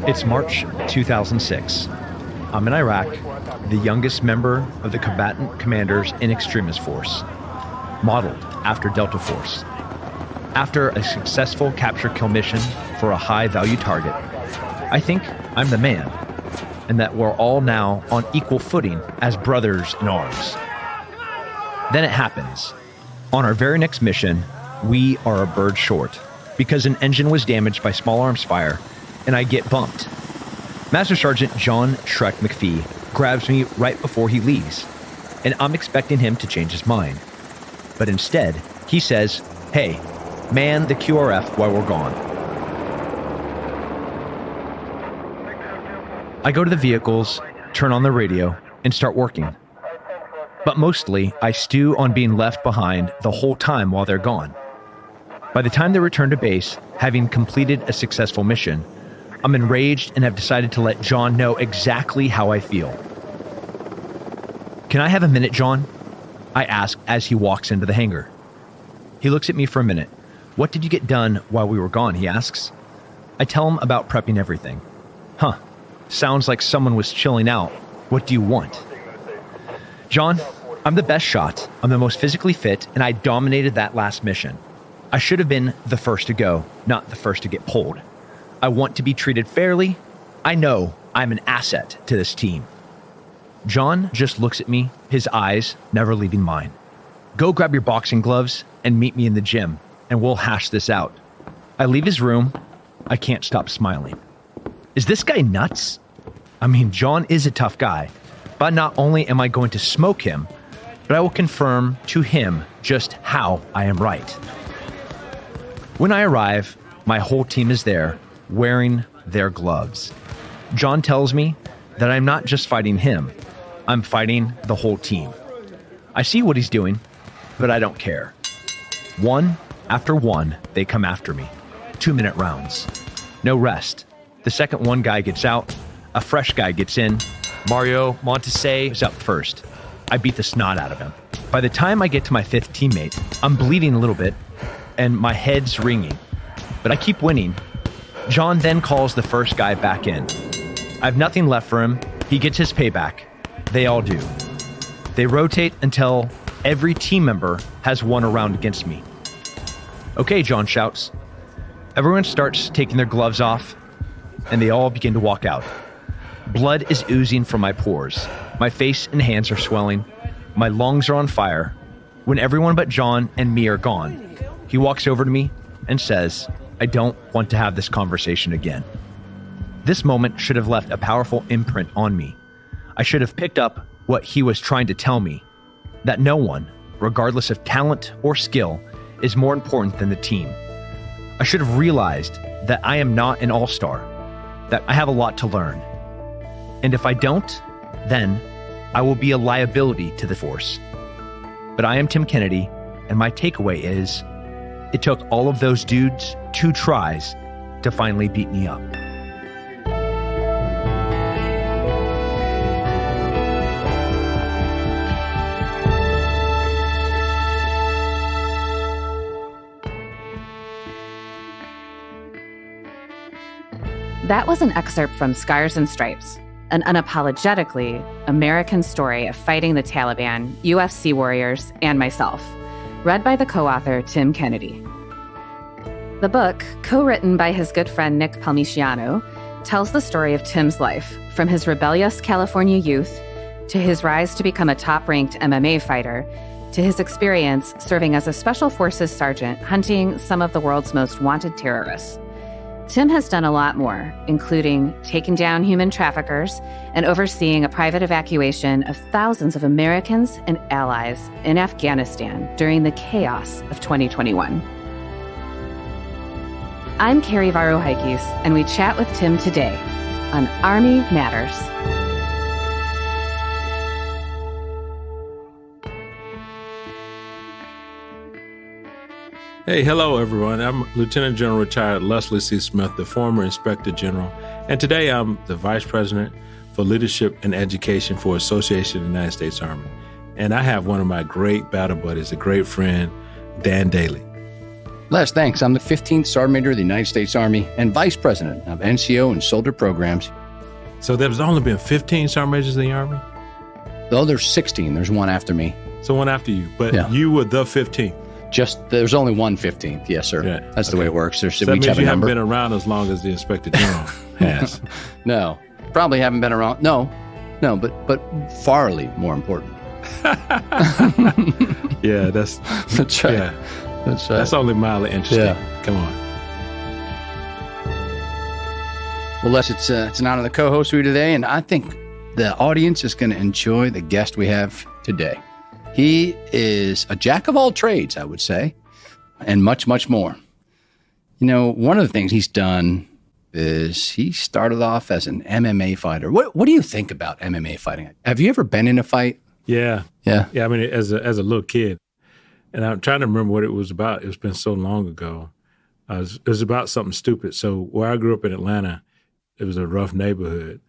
It's March 2006. I'm in Iraq, the youngest member of the combatant commanders in Extremist Force, modeled after Delta Force. After a successful capture-kill mission for a high-value target, I think I'm the man, and that we're all now on equal footing as brothers in arms. Then it happens. On our very next mission, we are a bird short because an engine was damaged by small arms fire, and I get bumped. Master Sergeant John Shrek McPhee grabs me right before he leaves, and I'm expecting him to change his mind. But instead, he says, "Hey, man the QRF while we're gone." I go to the vehicles, turn on the radio, and start working. But mostly, I stew on being left behind the whole time while they're gone. By the time they return to base, having completed a successful mission, I'm enraged and have decided to let John know exactly how I feel. "Can I have a minute, John?" I ask as he walks into the hangar. He looks at me for a minute. "What did you get done while we were gone?" he asks. I tell him about prepping everything. "Huh, sounds like someone was chilling out. What do you want?" "John, I'm the best shot, I'm the most physically fit, and I dominated that last mission. I should have been the first to go, not the first to get pulled. I want to be treated fairly. I know I'm an asset to this team." John just looks at me, his eyes never leaving mine. "Go grab your boxing gloves and meet me in the gym, and we'll hash this out." I leave his room. I can't stop smiling. Is this guy nuts? I mean, John is a tough guy, but not only am I going to smoke him, but I will confirm to him just how I am right. When I arrive, my whole team is there, wearing their gloves. John tells me that I'm not just fighting him, I'm fighting the whole team. I see what he's doing, but I don't care. One after one, they come after me. 2-minute rounds. No rest. The second one guy gets out, a fresh guy gets in. Mario Montese is up first. I beat the snot out of him. By the time I get to my 5th teammate, I'm bleeding a little bit, and my head's ringing. But I keep winning. John then calls the first guy back in. I have nothing left for him. He gets his payback. They all do. They rotate until every team member has won a round against me. "Okay," John shouts. Everyone starts taking their gloves off, and they all begin to walk out. Blood is oozing from my pores. My face and hands are swelling. My lungs are on fire. When everyone but John and me are gone, he walks over to me and says, "I don't want to have this conversation again." This moment should have left a powerful imprint on me. I should have picked up what he was trying to tell me, that no one, regardless of talent or skill, is more important than the team. I should have realized that I am not an all-star, that I have a lot to learn. And if I don't, then I will be a liability to the force. But I am Tim Kennedy, and my takeaway is, it took all of those dudes 2 tries to finally beat me up. That was an excerpt from Scars and Stripes, an unapologetically American story of fighting the Taliban, UFC warriors, and myself, read by the co-author Tim Kennedy. The book, co-written by his good friend Nick Palmiciano, tells the story of Tim's life, from his rebellious California youth to his rise to become a top-ranked MMA fighter, to his experience serving as a Special Forces sergeant hunting some of the world's most wanted terrorists. Tim has done a lot more, including taking down human traffickers and overseeing a private evacuation of thousands of Americans and allies in Afghanistan during the chaos of 2021. I'm Carrie Varohaikis, and we chat with Tim today on Army Matters. Hey, hello, everyone. I'm Lieutenant General Retired Leslie C. Smith, the former Inspector General, and today I'm the Vice President for Leadership and Education for Association of the United States Army. And I have one of my great battle buddies, a great friend, Dan Dailey. Les, thanks. I'm the 15th Sergeant Major of the United States Army and Vice President of NCO and Soldier Programs. So there's only been 15 sergeant majors in the Army? Though there's 16, there's one after me. So one after you, but you were the 15th. There's only one 15th, yes, sir. Yeah, That's the way it works. So that means you haven't been around as long as the Inspector General has. No, probably haven't been around. No, but farly more important. Yeah, that's right. Yeah, That's right. that's only mildly interesting. Yeah. Come on. Well, Les, it's an honor to co-host with you today, and I think the audience is going to enjoy the guest we have today. He is a jack of all trades, I would say, and much, much more. You know, one of the things he's done is he started off as an MMA fighter. What do you think about MMA fighting? Have you ever been in a fight? Yeah. Yeah. I mean, as a little kid, and I'm trying to remember what it was about. It's been so long ago. It was about something stupid. So where I grew up in Atlanta, it was a rough neighborhood.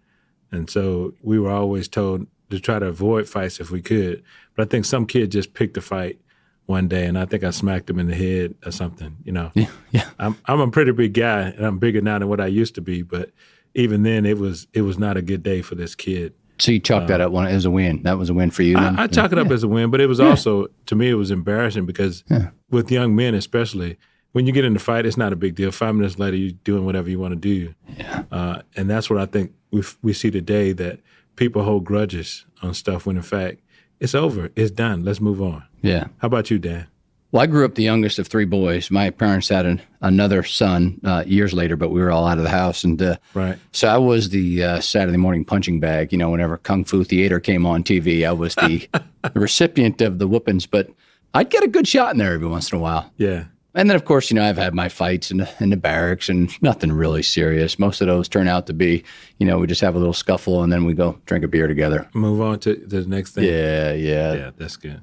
And so we were always told to try to avoid fights if we could. But I think some kid just picked a fight one day, and I think I smacked him in the head or something, you know. Yeah. I'm a pretty big guy, and I'm bigger now than what I used to be. But even then, it was not a good day for this kid. So you chalked that up as a win. That was a win for you then? I chalk it up as a win, but it was also, to me, it was embarrassing because with young men especially, when you get in the fight, it's not a big deal. 5 minutes later, you're doing whatever you want to do. Yeah. And that's what I think we see today, that people hold grudges on stuff when, in fact, it's over. It's done. Let's move on. Yeah. How about you, Dan? Well, I grew up the youngest of 3 boys. My parents had another son years later, but we were all out of the house. And Right. So I was the Saturday morning punching bag. You know, whenever Kung Fu Theater came on TV, I was the recipient of the whoopings. But I'd get a good shot in there every once in a while. Yeah. And then, of course, you know, I've had my fights in the barracks and nothing really serious. Most of those turn out to be, you know, we just have a little scuffle and then we go drink a beer together. Move on to the next thing. Yeah. Yeah, that's good.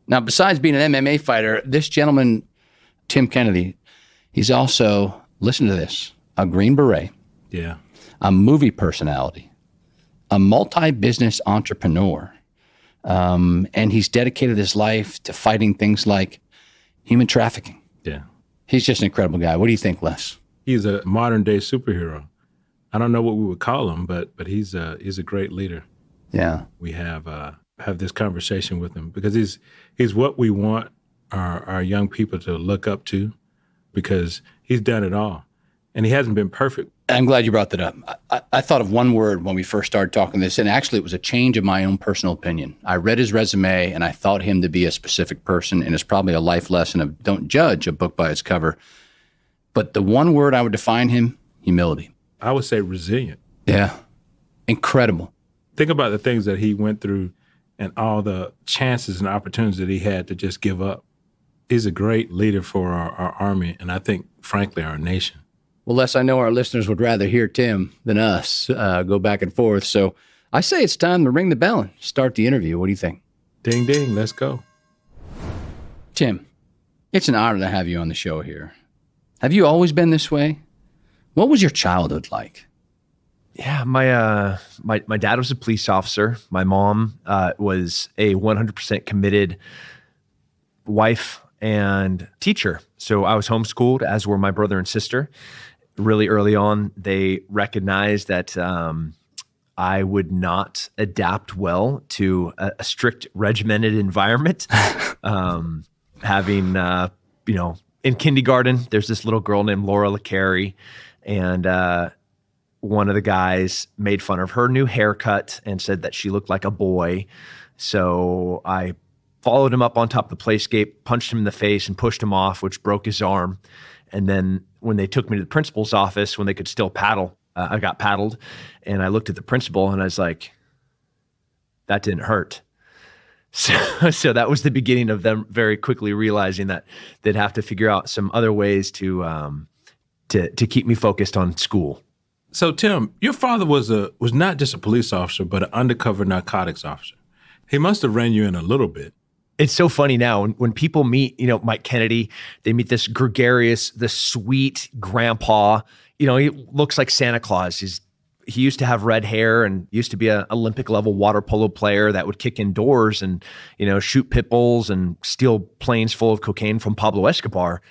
Now, besides being an MMA fighter, this gentleman, Tim Kennedy, he's also, listen to this, a Green Beret, Yeah. a movie personality, a multi-business entrepreneur, and he's dedicated his life to fighting things like human trafficking. Yeah. He's just an incredible guy. What do you think, Les? He's a modern-day superhero. I don't know what we would call him, but he's a great leader. Yeah. We have this conversation with him because he's what we want our young people to look up to, because he's done it all. And he hasn't been perfect. I'm glad you brought that up. I thought of one word when we first started talking this, and actually it was a change of my own personal opinion. I read his resume, and I thought him to be a specific person, and it's probably a life lesson of don't judge a book by its cover. But the one word I would define him, humility. I would say resilient. Yeah. Incredible. Think about the things that he went through and all the chances and opportunities that he had to just give up. He's a great leader for our Army, and I think, frankly, our nation. Well, Les, I know our listeners would rather hear Tim than us go back and forth. So I say it's time to ring the bell and start the interview. What do you think? Ding, ding, let's go. Tim, it's an honor to have you on the show here. Have you always been this way? What was your childhood like? Yeah, my dad was a police officer. My mom was a 100% committed wife and teacher. So I was homeschooled, as were my brother and sister. Really early on, they recognized that I would not adapt well to a strict, regimented environment. Having, in kindergarten, there's this little girl named Laura LeCarey, and one of the guys made fun of her new haircut and said that she looked like a boy. So I followed him up on top of the playscape, punched him in the face, and pushed him off, which broke his arm. And then when they took me to the principal's office, when they could still paddle, I got paddled. And I looked at the principal and I was like, that didn't hurt. So that was the beginning of them very quickly realizing that they'd have to figure out some other ways to keep me focused on school. So Tim, your father was not just a police officer, but an undercover narcotics officer. He must have ran you in a little bit. It's so funny now when people meet, Mike Kennedy, they meet this gregarious, the sweet grandpa. He looks like Santa Claus. He used to have red hair and used to be an Olympic level water polo player that would kick indoors and, shoot pit bulls and steal planes full of cocaine from Pablo Escobar.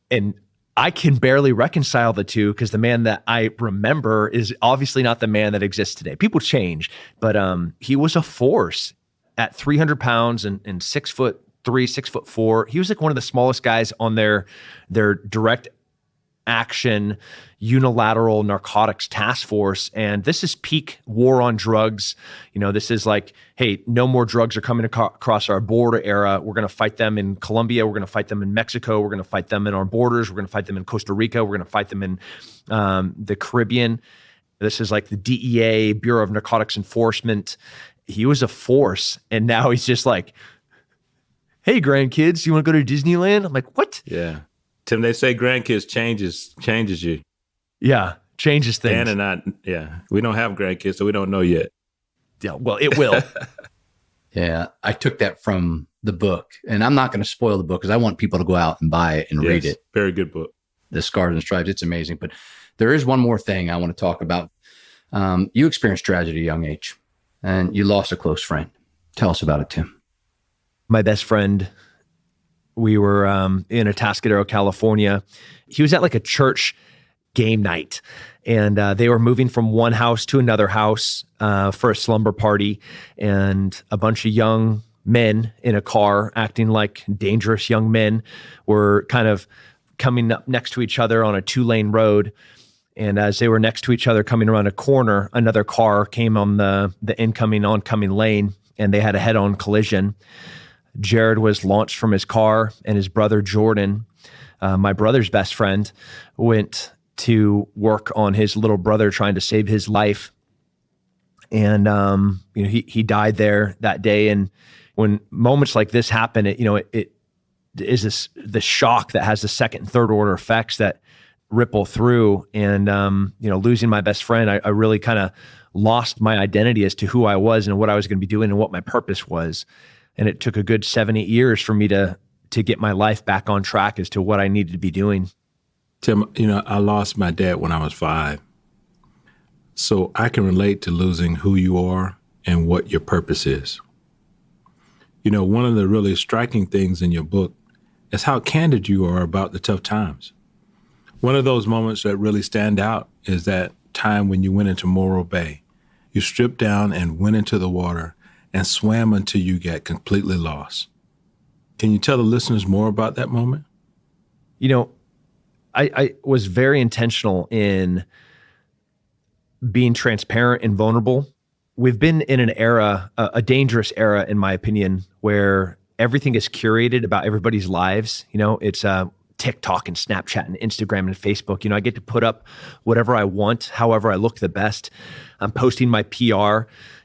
And I can barely reconcile the two because the man that I remember is obviously not the man that exists today. People change, but he was a force at 300 pounds and 6'3", 6'4". He was like one of the smallest guys on their direct action unilateral narcotics task force. And this is peak war on drugs. This is like, hey, no more drugs are coming across our border era. We're going to fight them in Colombia. We're going to fight them in Mexico. We're going to fight them in our borders. We're going to fight them in Costa Rica. We're going to fight them in the Caribbean. This is like the DEA, Bureau of Narcotics Enforcement. He was a force. And now he's just like, hey, grandkids, you want to go to Disneyland? I'm like, what? Yeah. Tim, they say grandkids changes you. Yeah, changes things. Dan and I, we don't have grandkids, so we don't know yet. Yeah, well, it will. Yeah, I took that from the book, and I'm not going to spoil the book because I want people to go out and buy it and read it. Very good book. The Scars and Stripes, it's amazing. But there is one more thing I want to talk about. You experienced tragedy at a young age, and you lost a close friend. Tell us about it, Tim. My best friend, we were in Atascadero, California. He was at like a church game night, and they were moving from one house to another house for a slumber party, and a bunch of young men in a car acting like dangerous young men were kind of coming up next to each other on a 2-lane road. And as they were next to each other coming around a corner, another car came on the incoming oncoming lane, and they had a head-on collision. Jared was launched from his car, and his brother Jordan, my brother's best friend, went to work on his little brother trying to save his life. And he died there that day. And when moments like this happen, it is the shock that has the second and third order effects that ripple through. And losing my best friend, I really kind of lost my identity as to who I was and what I was going to be doing and what my purpose was. And it took a good 7-8 years for me to get my life back on track as to what I needed to be doing. Tim, I lost my dad when I was 5. So I can relate to losing who you are and what your purpose is. One of the really striking things in your book is how candid you are about the tough times. One of those moments that really stand out is that time when you went into Morro Bay. You stripped down and went into the water and swam until you got completely lost. Can you tell the listeners more about that moment? I was very intentional in being transparent and vulnerable. We've been in an era, a dangerous era, in my opinion, where everything is curated about everybody's lives. It's TikTok and Snapchat and Instagram and Facebook. I get to put up whatever I want, however I look the best. I'm posting my PR,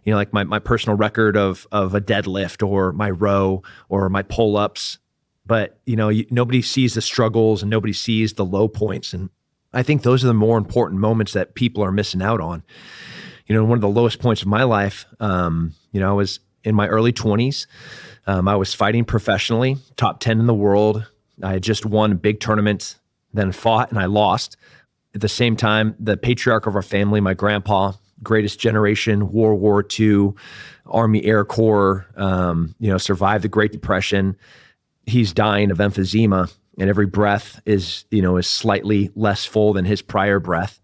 like my personal record of a deadlift or my row or my pull-ups. But, nobody sees the struggles and nobody sees the low points. And I think those are the more important moments that people are missing out on. One of the lowest points of my life, I was in my early 20s. I was fighting professionally, top 10 in the world. I had just won a big tournament, then fought and I lost. At the same time, the patriarch of our family, my grandpa, greatest generation, World War II, Army Air Corps, survived the Great Depression. He's dying of emphysema, and every breath is slightly less full than his prior breath.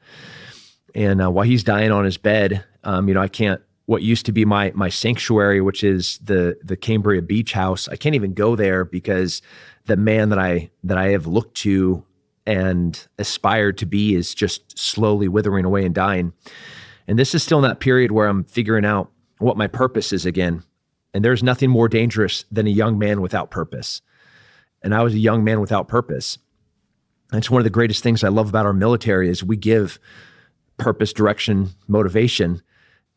And while he's dying on his bed, I can't, what used to be my sanctuary, which is the Cambria Beach House, I can't even go there because the man that I have looked to and aspired to be is just slowly withering away and dying. And this is still in that period where I'm figuring out what my purpose is again. And there's nothing more dangerous than a young man without purpose. And I was a young man without purpose. And it's one of the greatest things I love about our military is we give purpose, direction, motivation.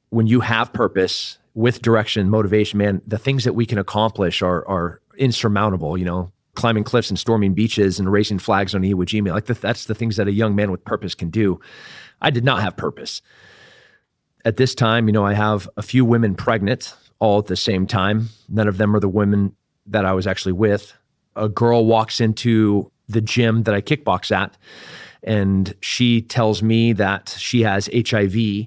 When you have purpose with direction, motivation, man, the things that we can accomplish are insurmountable, climbing cliffs and storming beaches and raising flags on Iwo Jima. That's the things that a young man with purpose can do. I did not have purpose. At this time, I have a few women pregnant all at the same time. None of them are the women that I was actually with. A girl walks into the gym that I kickbox at, and she tells me that she has HIV,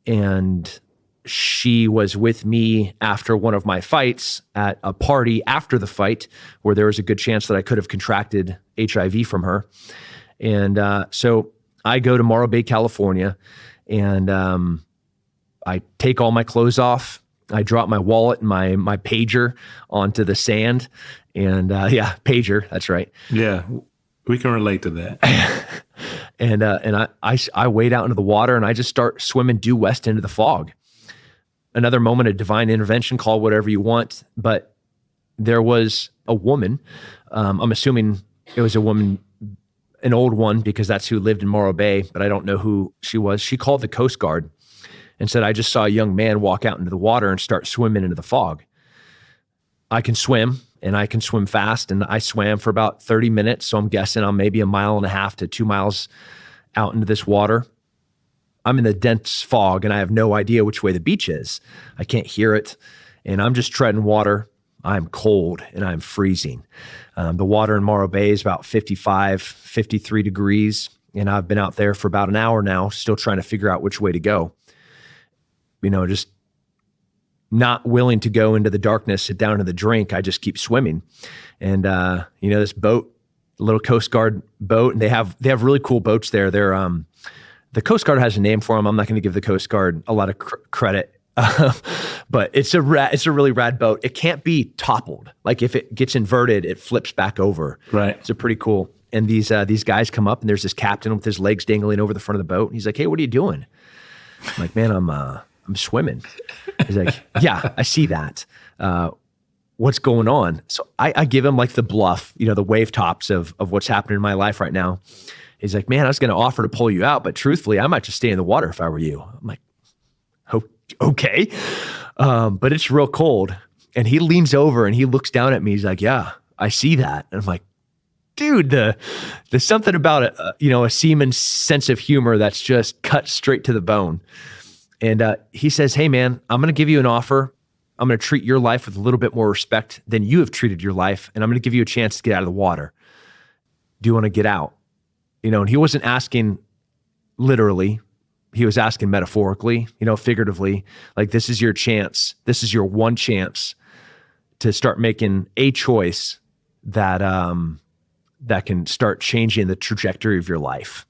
and she was with me after one of my fights at a party after the fight where there was a good chance that I could have contracted HIV from her. And so I go to Morro Bay, California, and I take all my clothes off. I drop my wallet and my pager onto the sand. And pager, that's right. Yeah, we can relate to that. And I wade out into the water and I just start swimming due west into the fog. Another moment of divine intervention, call whatever you want. But there was a woman, I'm assuming it was a woman, an old one, because that's who lived in Morro Bay, but I don't know who she was. She called the Coast Guard and said, I just saw a young man walk out into the water and start swimming into the fog. I can swim, and I can swim fast, and I swam for about 30 minutes, so I'm guessing I'm maybe 1.5 miles to 2 miles out into this water. I'm in the dense fog, and I have no idea which way the beach is. I can't hear it, and I'm just treading water. I'm cold, and I'm freezing. The water in Morro Bay is about 55, 53 degrees, and I've been out there for about an hour now, still trying to figure out which way to go. Just not willing to go into the darkness, sit down to the drink. I just keep swimming. And, this boat, a little Coast Guard boat, and they have really cool boats there. They're, the Coast Guard has a name for them. I'm not going to give the Coast Guard a lot of credit, but it's a really rad boat. It can't be toppled. Like if it gets inverted, it flips back over. Right. It's a pretty cool. And these guys come up, and there's this captain with his legs dangling over the front of the boat. And he's like, "Hey, what are you doing?" I'm like, "Man, I'm swimming." He's like, "Yeah, I see that. What's going on?" So I give him like the bluff, the wave tops of what's happening in my life right now. He's like, "Man, I was going to offer to pull you out, but truthfully, I might just stay in the water if I were you." I'm like, "Okay." But it's real cold. And he leans over and he looks down at me. He's like, "Yeah, I see that." And I'm like, dude, there's something about it, a seaman's sense of humor that's just cut straight to the bone. And he says, "Hey, man, I'm going to give you an offer. I'm going to treat your life with a little bit more respect than you have treated your life. And I'm going to give you a chance to get out of the water. Do you want to get out?" And he wasn't asking literally. He was asking metaphorically, figuratively, like, this is your chance. This is your one chance to start making a choice that can start changing the trajectory of your life.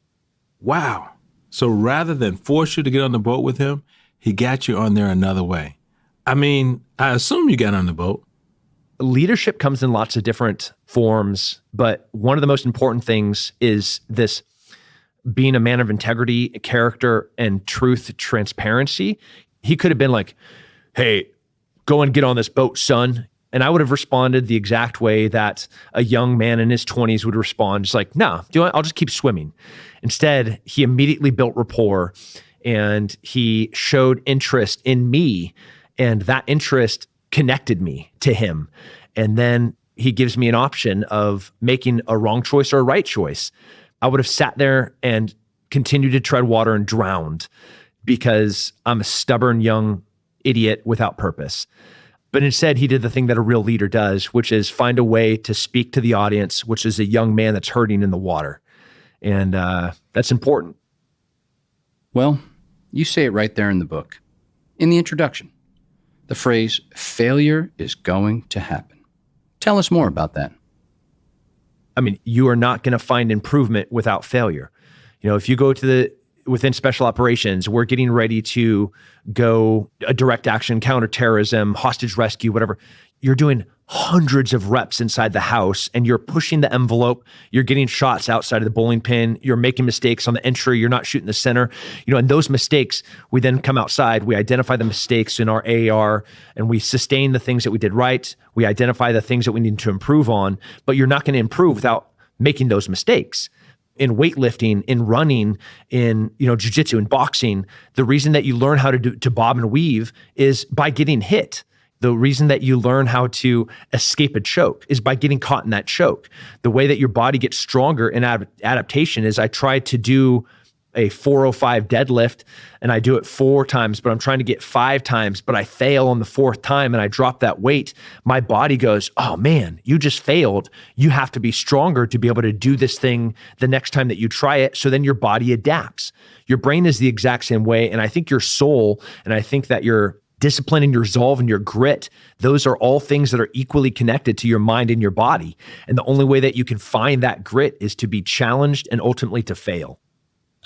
Wow. So rather than force you to get on the boat with him, he got you on there another way. I mean, I assume you got on the boat. Leadership comes in lots of different forms, but one of the most important things is this being a man of integrity, character, and truth, transparency. He could have been like, "Hey, go and get on this boat, son." And I would have responded the exact way that a young man in his 20s would respond. Just like, "No, I'll just keep swimming." Instead, he immediately built rapport and he showed interest in me. And that interest connected me to him. And then he gives me an option of making a wrong choice or a right choice. I would have sat there and continued to tread water and drowned because I'm a stubborn young idiot without purpose. But instead, he did the thing that a real leader does, which is find a way to speak to the audience, which is a young man that's hurting in the water. And that's important. Well, you say it right there in the book. In the introduction, the phrase, "failure is going to happen." Tell us more about that. I mean, you are not going to find improvement without failure. If you go to within special operations, we're getting ready to go a direct action, counterterrorism, hostage rescue, whatever. You're doing hundreds of reps inside the house and you're pushing the envelope. You're getting shots outside of the bowling pin. You're making mistakes on the entry. You're not shooting the center. And those mistakes, we then come outside. We identify the mistakes in our AAR and we sustain the things that we did right. We identify the things that we need to improve on, but you're not going to improve without making those mistakes. In weightlifting, in running, in jiu-jitsu, in boxing, the reason that you learn how to bob and weave is by getting hit. The reason that you learn how to escape a choke is by getting caught in that choke. The way that your body gets stronger in adaptation is I try to do a 405 deadlift and I do it 4 times, but I'm trying to get 5 times, but I fail on the 4th time and I drop that weight, my body goes, oh man, you just failed. You have to be stronger to be able to do this thing the next time that you try it. So then your body adapts. Your brain is the exact same way. And I think your soul, and I think that your discipline and your resolve and your grit, those are all things that are equally connected to your mind and your body. And the only way that you can find that grit is to be challenged and ultimately to fail.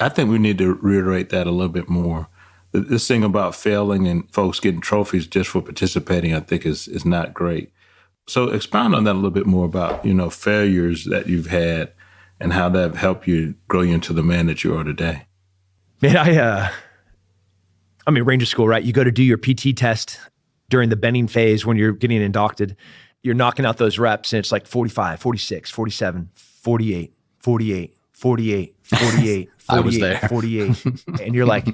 I think we need to reiterate that a little bit more. This thing about failing and folks getting trophies just for participating, I think is not great. So expound on that a little bit more about, failures that you've had and how that have helped you grow you into the man that you are today. Man, I'm in Ranger School, right? You go to do your PT test during the bending phase when you're getting inducted. You're knocking out those reps and it's like 45, 46, 47, 48, 48, 48, 48, 48, I was there. 48. And you're like,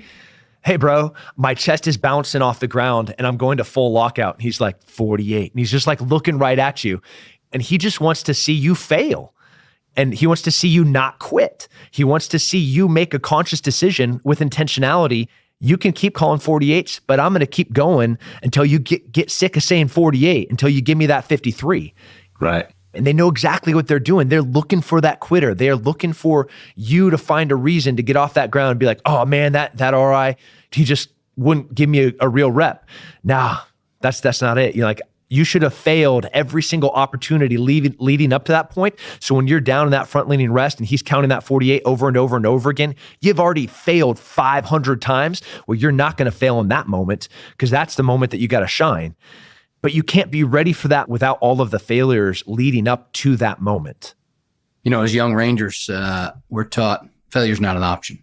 hey, bro, my chest is bouncing off the ground and I'm going to full lockout. And he's like 48. And he's just like looking right at you. And he just wants to see you fail. And he wants to see you not quit. He wants to see you make a conscious decision with intentionality. You can keep calling 48s, but I'm going to keep going until you get sick of saying 48, until you give me that 53. Right. And they know exactly what they're doing. They're looking for that quitter. They are looking for you to find a reason to get off that ground and be like, oh man, that RI, he just wouldn't give me a real rep. Nah, that's not it. You're like, you should have failed every single opportunity leading up to that point. So when you're down in that front leaning rest and he's counting that 48 over and over and over again, you've already failed 500 times. Well, you're not going to fail in that moment because that's the moment that you got to shine. But you can't be ready for that without all of the failures leading up to that moment. As young Rangers, we're taught failure's not an option.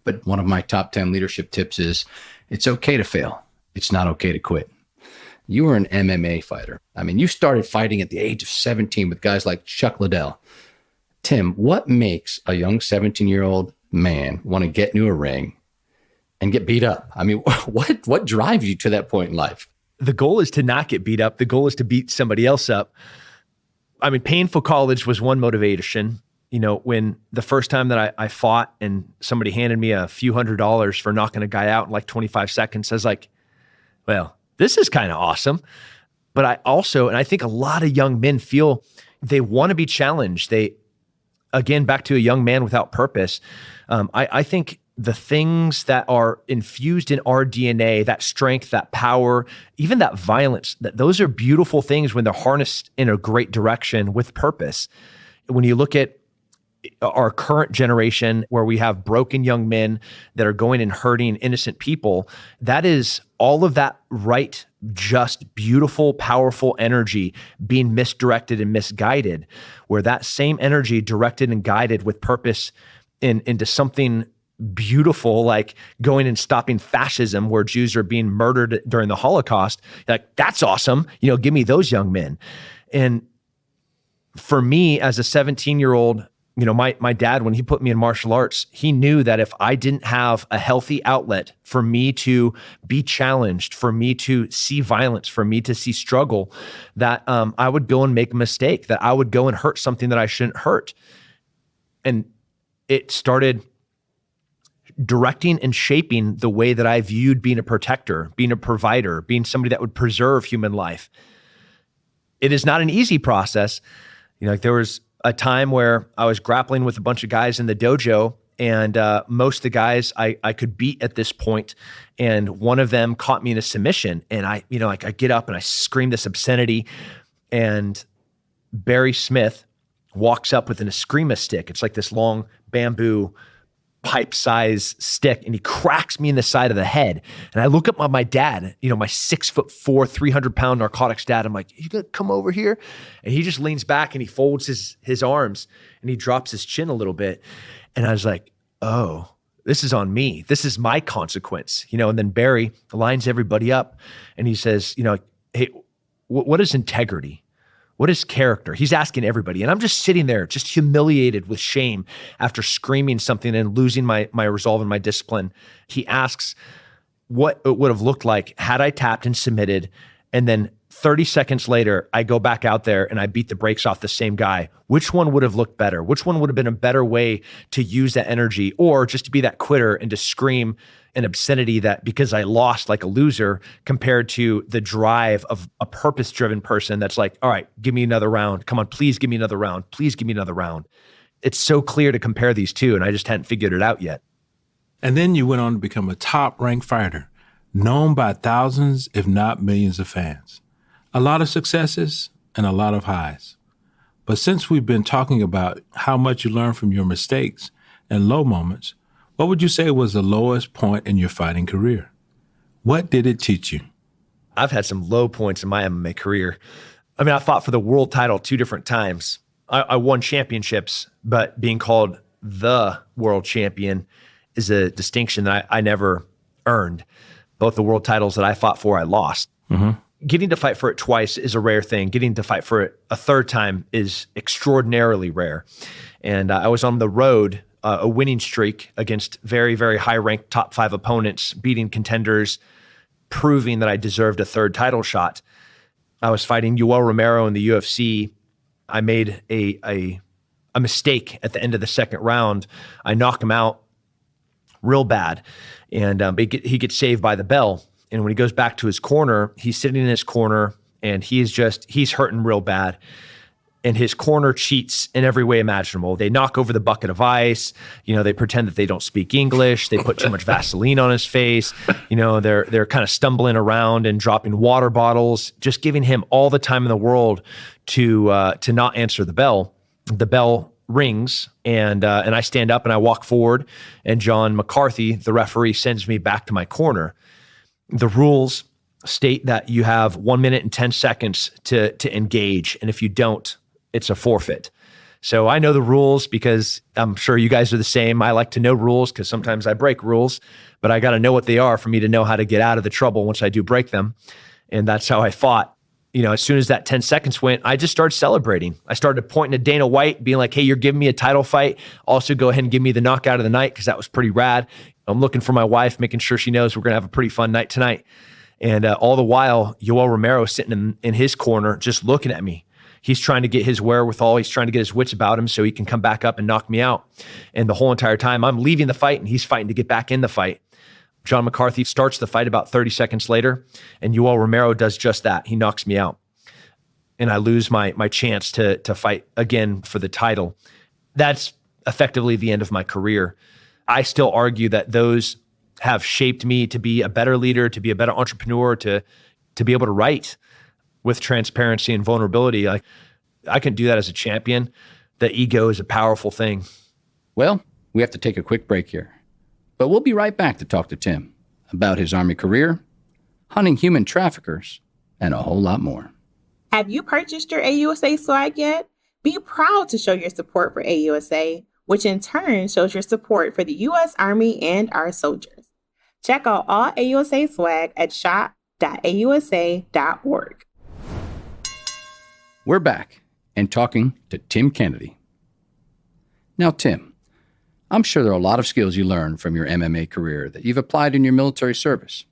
But one of my top 10 leadership tips is it's okay to fail. It's not okay to quit. You were an MMA fighter. I mean, you started fighting at the age of 17 with guys like Chuck Liddell. Tim, what makes a young 17-year-old man want to get into a ring and get beat up? I mean, what drives you to that point in life? The goal is to not get beat up. The goal is to beat somebody else up. I mean, painful college was one motivation. When the first time that I fought and somebody handed me a few $100s for knocking a guy out in like 25 seconds, I was like, well, this is kind of awesome. But I also, and I think a lot of young men feel they want to be challenged. Again, back to a young man without purpose. I think the things that are infused in our DNA, that strength, that power, even that violence, those are beautiful things when they're harnessed in a great direction with purpose. When you look at our current generation where we have broken young men that are going and hurting innocent people, that is all of that right, just beautiful, powerful energy being misdirected and misguided, where that same energy directed and guided with purpose into something beautiful, like going and stopping fascism where Jews are being murdered during the Holocaust. Like, that's awesome. Give me those young men. And for me as a 17-year-old, my dad, when he put me in martial arts, he knew that if I didn't have a healthy outlet for me to be challenged, for me to see violence, for me to see struggle, that I would go and make a mistake, that I would go and hurt something that I shouldn't hurt. And it started directing and shaping the way that I viewed being a protector, being a provider, being somebody that would preserve human life. It is not an easy process. There was a time where I was grappling with a bunch of guys in the dojo, and most of the guys I could beat at this point, and one of them caught me in a submission, and I get up and I scream this obscenity, and Barry Smith walks up with an eskrima stick. It's like this long bamboo pipe-size stick, and he cracks me in the side of the head. And I look up at my dad, my 6'4", 300-pound narcotics dad. I'm like, you gonna come over here? And he just leans back and he folds his arms and he drops his chin a little bit. And I was like, oh, this is on me. This is my consequence. And then Barry lines everybody up and he says, hey, what is integrity? What is character? He's asking everybody. And I'm just sitting there, just humiliated with shame after screaming something and losing my resolve and my discipline. He asks what it would have looked like had I tapped and submitted and then 30 seconds later, I go back out there and I beat the brakes off the same guy. Which one would have looked better? Which one would have been a better way to use that energy, or just to be that quitter and to scream an obscenity that because I lost like a loser, compared to the drive of a purpose-driven person that's like, all right, give me another round. Come on, please give me another round. Please give me another round. It's so clear to compare these two, and I just hadn't figured it out yet. And then you went on to become a top-ranked fighter, known by thousands, if not millions of fans. A lot of successes and a lot of highs. But since we've been talking about how much you learn from your mistakes and low moments, what would you say was the lowest point in your fighting career? What did it teach you? I've had some low points in my MMA career. I mean, I fought for the world title 2 different times. I won championships, but being called the world champion is a distinction that I never earned. Both the world titles that I fought for, I lost. Mm-hmm. Getting to fight for it twice is a rare thing. Getting to fight for it a third time is extraordinarily rare. And I was on the road, a winning streak against very, very high-ranked top 5 opponents, beating contenders, proving that I deserved a third title shot. I was fighting Yoel Romero in the UFC. I made a mistake at the end of the second round. I knock him out real bad, and he gets saved by the bell. And when he goes back to his corner, he's sitting in his corner and he's hurting real bad. And his corner cheats in every way imaginable. They knock over the bucket of ice. They pretend that they don't speak English. They put too much Vaseline on his face. They're kind of stumbling around and dropping water bottles, just giving him all the time in the world to not answer the bell. The bell rings, and I stand up and I walk forward, and John McCarthy, the referee, sends me back to my corner. The rules state that you have 1 minute and 10 seconds to engage, and if you don't, it's a forfeit. So I know the rules because I'm sure you guys are the same. I like to know rules because sometimes I break rules, but I got to know what they are for me to know how to get out of the trouble once I do break them. And that's how I fought. As soon as that 10 seconds went, I just started celebrating. I started pointing at Dana White, being like, hey, you're giving me a title fight. Also, go ahead and give me the knockout of the night because that was pretty rad. I'm looking for my wife, making sure she knows we're going to have a pretty fun night tonight. And all the while, Yoel Romero is sitting in his corner just looking at me. He's trying to get his wherewithal. He's trying to get his wits about him so he can come back up and knock me out. And the whole entire time, I'm leaving the fight and he's fighting to get back in the fight. John McCarthy starts the fight about 30 seconds later, and Yoel Romero does just that. He knocks me out. And I lose my chance to fight again for the title. That's effectively the end of my career. I still argue that those have shaped me to be a better leader, to be a better entrepreneur, to be able to write with transparency and vulnerability. I can do that as a champion. The ego is a powerful thing. Well, we have to take a quick break here, but we'll be right back to talk to Tim about his Army career, hunting human traffickers, and a whole lot more. Have you purchased your AUSA swag yet? Be proud to show your support for AUSA, which in turn shows your support for the U.S. Army and our soldiers. Check out all AUSA swag at shop.ausa.org. We're back and talking to Tim Kennedy. Now, Tim, I'm sure there are a lot of skills you learned from your MMA career that you've applied in your military service.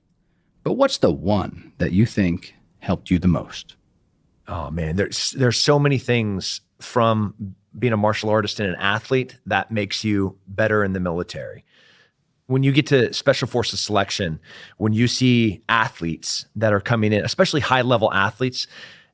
But what's the one that you think helped you the most? Oh man, there's so many things from being a martial artist and an athlete that makes you better in the military. When you get to Special Forces selection, when you see athletes that are coming in, especially high-level athletes,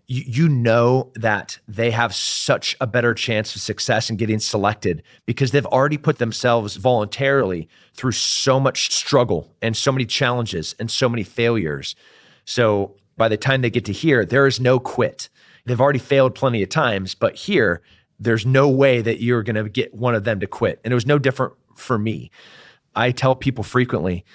you know that they have such a better chance of success in getting selected because they've already put themselves voluntarily through so much struggle and so many challenges and so many failures. So by the time they get to here, there is no quit. They've already failed plenty of times, but here, there's no way that you're going to get one of them to quit. And it was no different for me. I tell people frequently,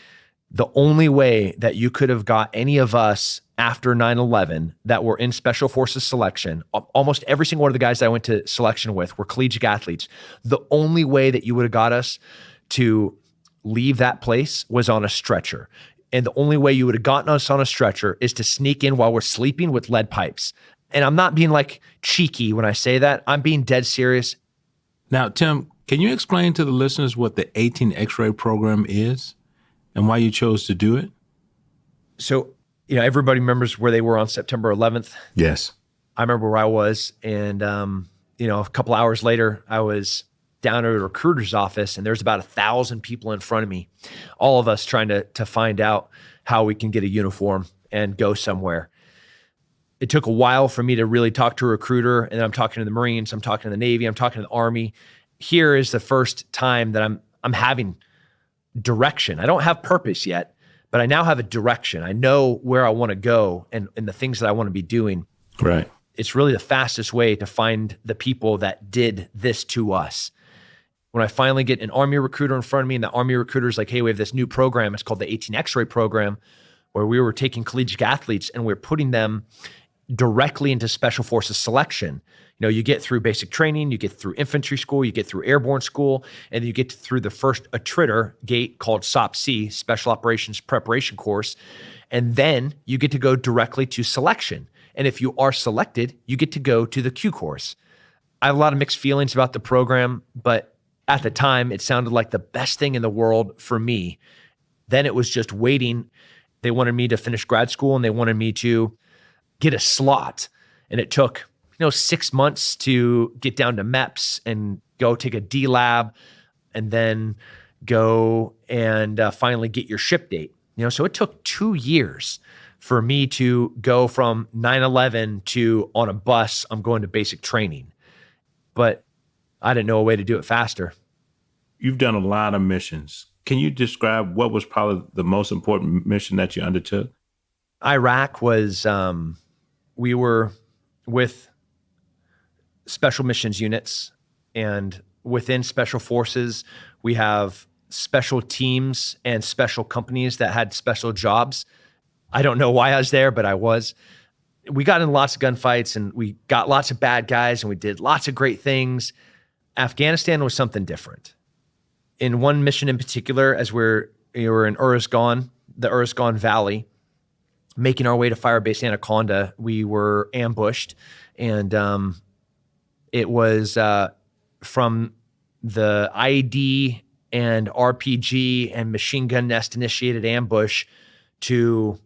the only way that you could have got any of us after 9/11 that were in Special Forces selection, almost every single one of the guys that I went to selection with were collegiate athletes. The only way that you would have got us to leave that place was on a stretcher. And the only way you would have gotten us on a stretcher is to sneak in while we're sleeping with lead pipes. And I'm not being like cheeky when I say that. I'm being dead serious. Now, Tim, can you explain to the listeners what the 18 X-ray program is and why you chose to do it? So Everybody remembers where they were on September 11th. Yes. I remember where I was. And, a couple hours later, I was down at a recruiter's office, and there's about 1,000 people in front of me, all of us trying to find out how we can get a uniform and go somewhere. It took a while for me to really talk to a recruiter, and I'm talking to the Marines, I'm talking to the Navy, I'm talking to the Army. Here is the first time that I'm having direction. I don't have purpose yet, but I now have a direction. I know where I want to go and the things that I want to be doing. Right. It's really the fastest way to find the people that did this to us. When I finally get an Army recruiter in front of me, and the Army recruiter is like, hey, we have this new program. It's called the 18 X-ray program, where we were taking collegiate athletes and we're putting them directly into Special Forces selection. You get through basic training, you get through infantry school, you get through airborne school, and you get through the first attritor gate called SOPC, Special Operations Preparation Course. And then you get to go directly to selection. And if you are selected, you get to go to the Q course. I have a lot of mixed feelings about the program, but at the time, it sounded like the best thing in the world for me. Then it was just waiting. They wanted me to finish grad school, and they wanted me to get a slot. And it took 6 months to get down to MEPS and go take a D lab, and then go and finally get your ship date. So it took 2 years for me to go from 9/11 to on a bus, I'm going to basic training. But I didn't know a way to do it faster. You've done a lot of missions. Can you describe what was probably the most important mission that you undertook? Iraq was, we were with special missions units, and within special forces, we have special teams and special companies that had special jobs. I don't know why I was there, but I was. We got in lots of gunfights, and we got lots of bad guys, and we did lots of great things. Afghanistan was something different. In one mission in particular, as we were in Uruzgan, the Uruzgan Valley, making our way to Firebase Anaconda, we were ambushed, and it was from the IED and RPG and machine gun nest initiated ambush to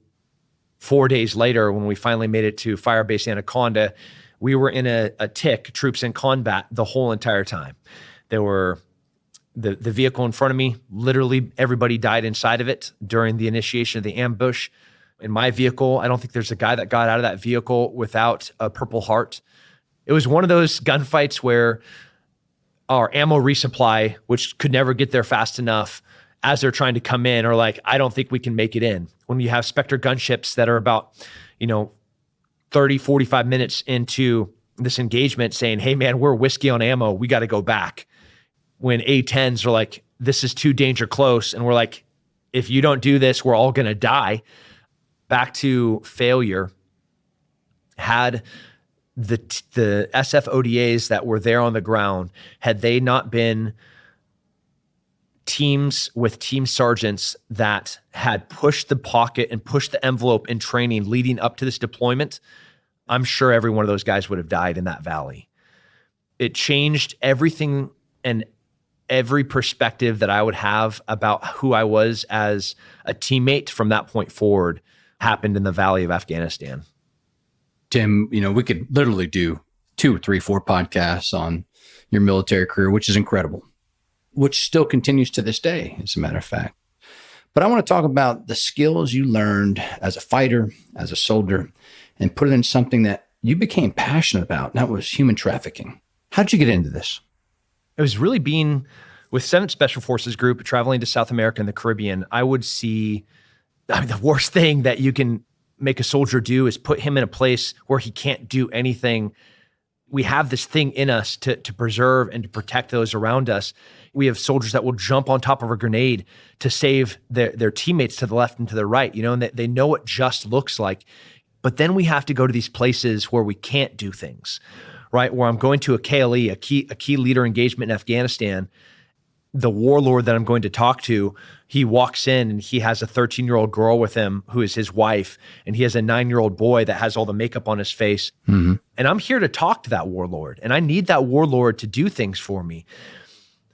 4 days later, when we finally made it to Firebase Anaconda, we were in a TIC, troops in combat, the whole entire time. There were the vehicle in front of me, literally everybody died inside of it during the initiation of the ambush. In my vehicle, I don't think there's a guy that got out of that vehicle without a Purple Heart. It was one of those gunfights where our ammo resupply, which could never get there fast enough, as they're trying to come in, are like, I don't think we can make it in. When you have Spectre gunships that are about, 30, 45 minutes into this engagement saying, hey man, we're whiskey on ammo, we got to go back. When A-10s are like, this is too danger close. And we're like, if you don't do this, we're all going to die. Back to failure. Had the SF ODAs that were there on the ground, had they not been teams with team sergeants that had pushed the pocket and pushed the envelope in training leading up to this deployment, I'm sure every one of those guys would have died in that valley. It changed everything and every perspective that I would have about who I was as a teammate from that point forward happened in the Valley of Afghanistan. Tim, we could literally do 2, 3, 4 podcasts on your military career, which is incredible, which still continues to this day, as a matter of fact. But I want to talk about the skills you learned as a fighter, as a soldier, and put it in something that you became passionate about, and that was human trafficking. How did you get into this? It was really being with 7th Special Forces Group, traveling to South America and the Caribbean. I would see, the worst thing that you can make a soldier do is put him in a place where he can't do anything. We have this thing in us to preserve and to protect those around us. We have soldiers that will jump on top of a grenade to save their teammates to the left and to the right, and they know what just looks like. But then we have to go to these places where we can't do things, right? Where I'm going to a KLE, a key leader engagement in Afghanistan. The warlord that I'm going to talk to, he walks in and he has a 13-year-old girl with him who is his wife, and he has a 9-year-old boy that has all the makeup on his face. Mm-hmm. And I'm here to talk to that warlord, and I need that warlord to do things for me.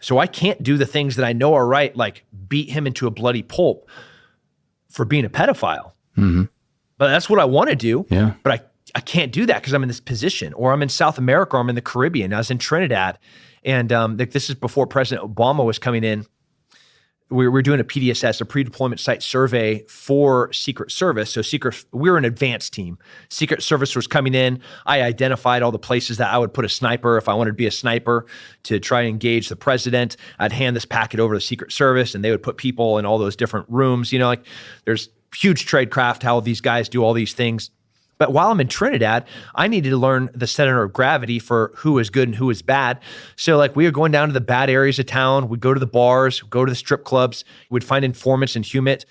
So I can't do the things that I know are right, like beat him into a bloody pulp for being a pedophile. Mm-hmm. But that's what I want to do. Yeah. But I can't do that because I'm in this position, or I'm in South America, or I'm in the Caribbean. I was in Trinidad. And this is before President Obama was coming in. We were doing a PDSS, a pre-deployment site survey for Secret Service. So we were an advanced team. Secret Service was coming in. I identified all the places that I would put a sniper if I wanted to be a sniper to try and engage the president. I'd hand this packet over to the Secret Service, and they would put people in all those different rooms. You know, like there's huge tradecraft, how these guys do all these things. But while I'm in Trinidad, I needed to learn the center of gravity for who is good and who is bad. So like we were going down to the bad areas of town. We'd go to the bars, go to the strip clubs. We'd find informants and humid.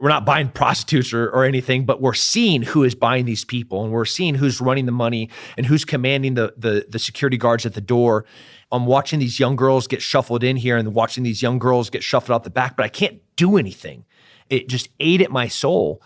We're not buying prostitutes or anything, but we're seeing who is buying these people, and we're seeing who's running the money and who's commanding the security guards at the door. I'm watching these young girls get shuffled in here and watching these young girls get shuffled out the back, but I can't do anything. It just ate at my soul.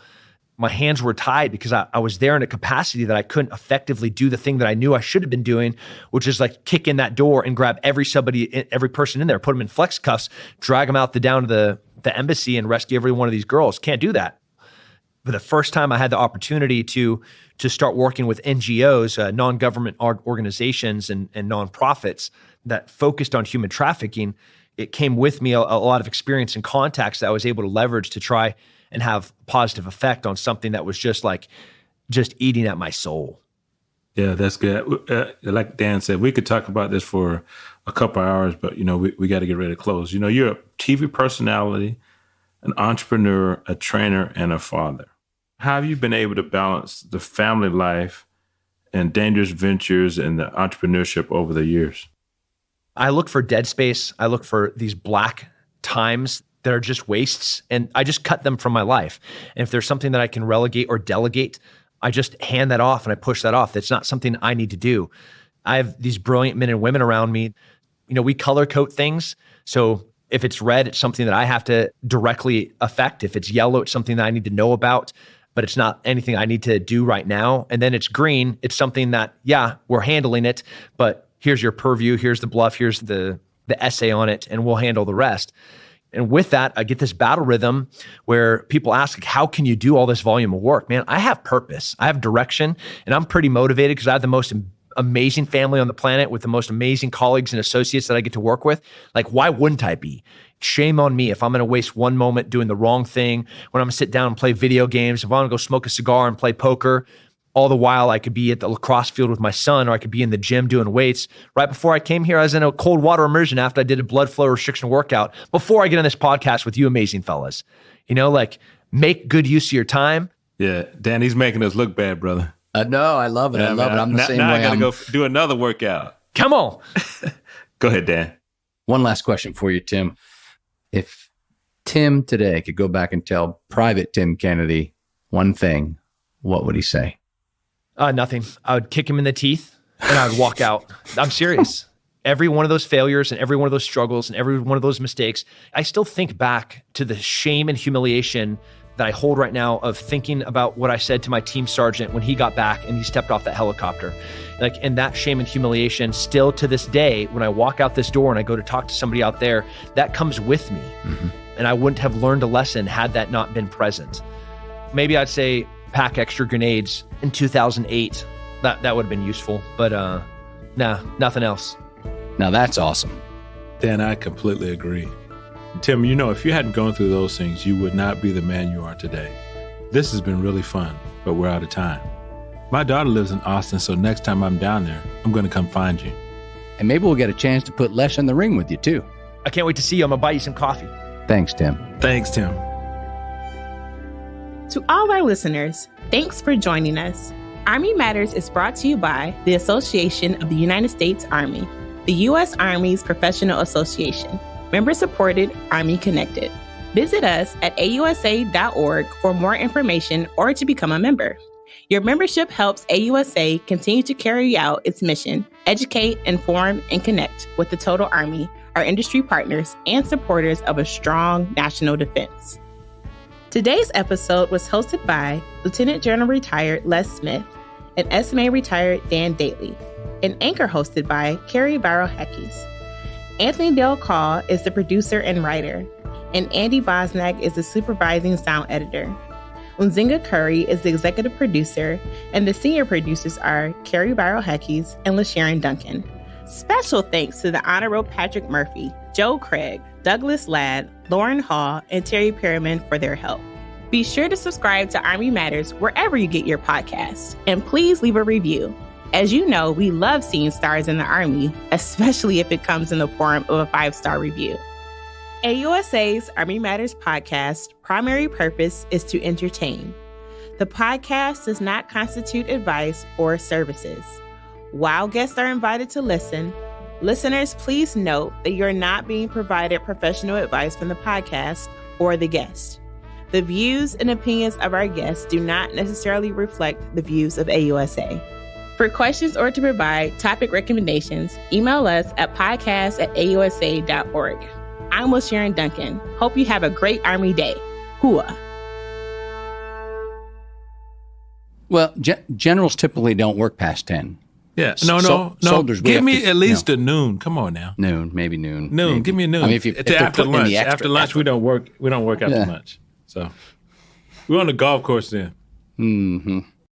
My hands were tied because I was there in a capacity that I couldn't effectively do the thing that I knew I should have been doing, which is like kick in that door and grab every person in there, put them in flex cuffs, drag them out down to the embassy and rescue every one of these girls. Can't do that. But the first time I had the opportunity to start working with NGOs, non-government organizations and nonprofits that focused on human trafficking, it came with me a lot of experience and contacts that I was able to leverage to try and have positive effect on something that was just eating at my soul. Yeah, that's good. Like Dan said, we could talk about this for a couple of hours, but we got to get ready to close. You're a TV personality, an entrepreneur, a trainer, and a father. How have you been able to balance the family life and dangerous ventures and the entrepreneurship over the years? I look for dead space. I look for these black times that are just wastes, and I just cut them from my life. And if there's something that I can relegate or delegate, I just hand that off and I push that off. That's not something I need to do. I have these brilliant men and women around me. We color code things. So if it's red, it's something that I have to directly affect. If it's yellow, it's something that I need to know about, but it's not anything I need to do right now. And then it's green. It's something that, yeah, we're handling it, but here's your purview, here's the bluff, here's the essay on it, and we'll handle the rest. And with that, I get this battle rhythm where people ask, like, how can you do all this volume of work? Man, I have purpose. I have direction, and I'm pretty motivated because I have the most amazing family on the planet with the most amazing colleagues and associates that I get to work with. Like, why wouldn't I be? Shame on me if I'm going to waste one moment doing the wrong thing, when I'm going to sit down and play video games, if I'm going to go smoke a cigar and play poker. All the while I could be at the lacrosse field with my son, or I could be in the gym doing weights. Right before I came here, I was in a cold water immersion after I did a blood flow restriction workout before I get on this podcast with you amazing fellas. Make good use of your time. Yeah, Dan, he's making us look bad, brother. No, I love it. I love it. I'm the same way. Now I got to go do another workout. Come on. Go ahead, Dan. One last question for you, Tim. If Tim today could go back and tell Private Tim Kennedy one thing, what would he say? Nothing. I would kick him in the teeth and I would walk out. I'm serious. Every one of those failures and every one of those struggles and every one of those mistakes, I still think back to the shame and humiliation that I hold right now of thinking about what I said to my team sergeant when he got back and he stepped off that helicopter. And that shame and humiliation still to this day, when I walk out this door and I go to talk to somebody out there, that comes with me. Mm-hmm. And I wouldn't have learned a lesson had that not been present. Maybe I'd say, pack extra grenades in 2008. That would have been useful, but nothing else. Now that's awesome. Dan, I completely agree. Tim, if you hadn't gone through those things, you would not be the man you are today. This has been really fun, but we're out of time. My daughter lives in Austin, so next time I'm down there, I'm going to come find you. And maybe we'll get a chance to put Les in the ring with you too. I can't wait to see you. I'm going to buy you some coffee. Thanks, Tim. Thanks, Tim. To all our listeners, thanks for joining us. Army Matters is brought to you by the Association of the United States Army, the U.S. Army's professional association, member-supported, Army-connected. Visit us at AUSA.org for more information or to become a member. Your membership helps AUSA continue to carry out its mission, educate, inform, and connect with the total Army, our industry partners, and supporters of a strong national defense. Today's episode was hosted by Lieutenant General Retired Les Smith and SMA Retired Dan Dailey, and anchor hosted by Carrie Barrow-Heckes. Anthony Del Call is the producer and writer, and Andy Bosnack is the supervising sound editor. Unzinga Curry is the executive producer, and the senior producers are Carrie Barrow-Heckes and LaSharon Duncan. Special thanks to the Honorable Patrick Murphy, Joe Craig, Douglas Ladd, Lauren Hall, and Terry Perriman for their help. Be sure to subscribe to Army Matters wherever you get your podcasts, and please leave a review. As you know, we love seeing stars in the Army, especially if it comes in the form of a 5-star review. AUSA's Army Matters podcast primary purpose is to entertain. The podcast does not constitute advice or services. While guests are invited to listen, listeners, please note that you're not being provided professional advice from the podcast or the guest. The views and opinions of our guests do not necessarily reflect the views of AUSA. For questions or to provide topic recommendations, email us at podcast@ausa.org. I'm LaSharon Duncan. Hope you have a great Army Day. Hooah. Well, generals typically don't work past 10. Yeah, no. Soldiers, give me at least a noon. Come on now. Maybe noon. Maybe. Give me a noon. I mean, if after lunch. After lunch, we don't work. We don't work after lunch. So we're on the golf course then. Mm-hmm.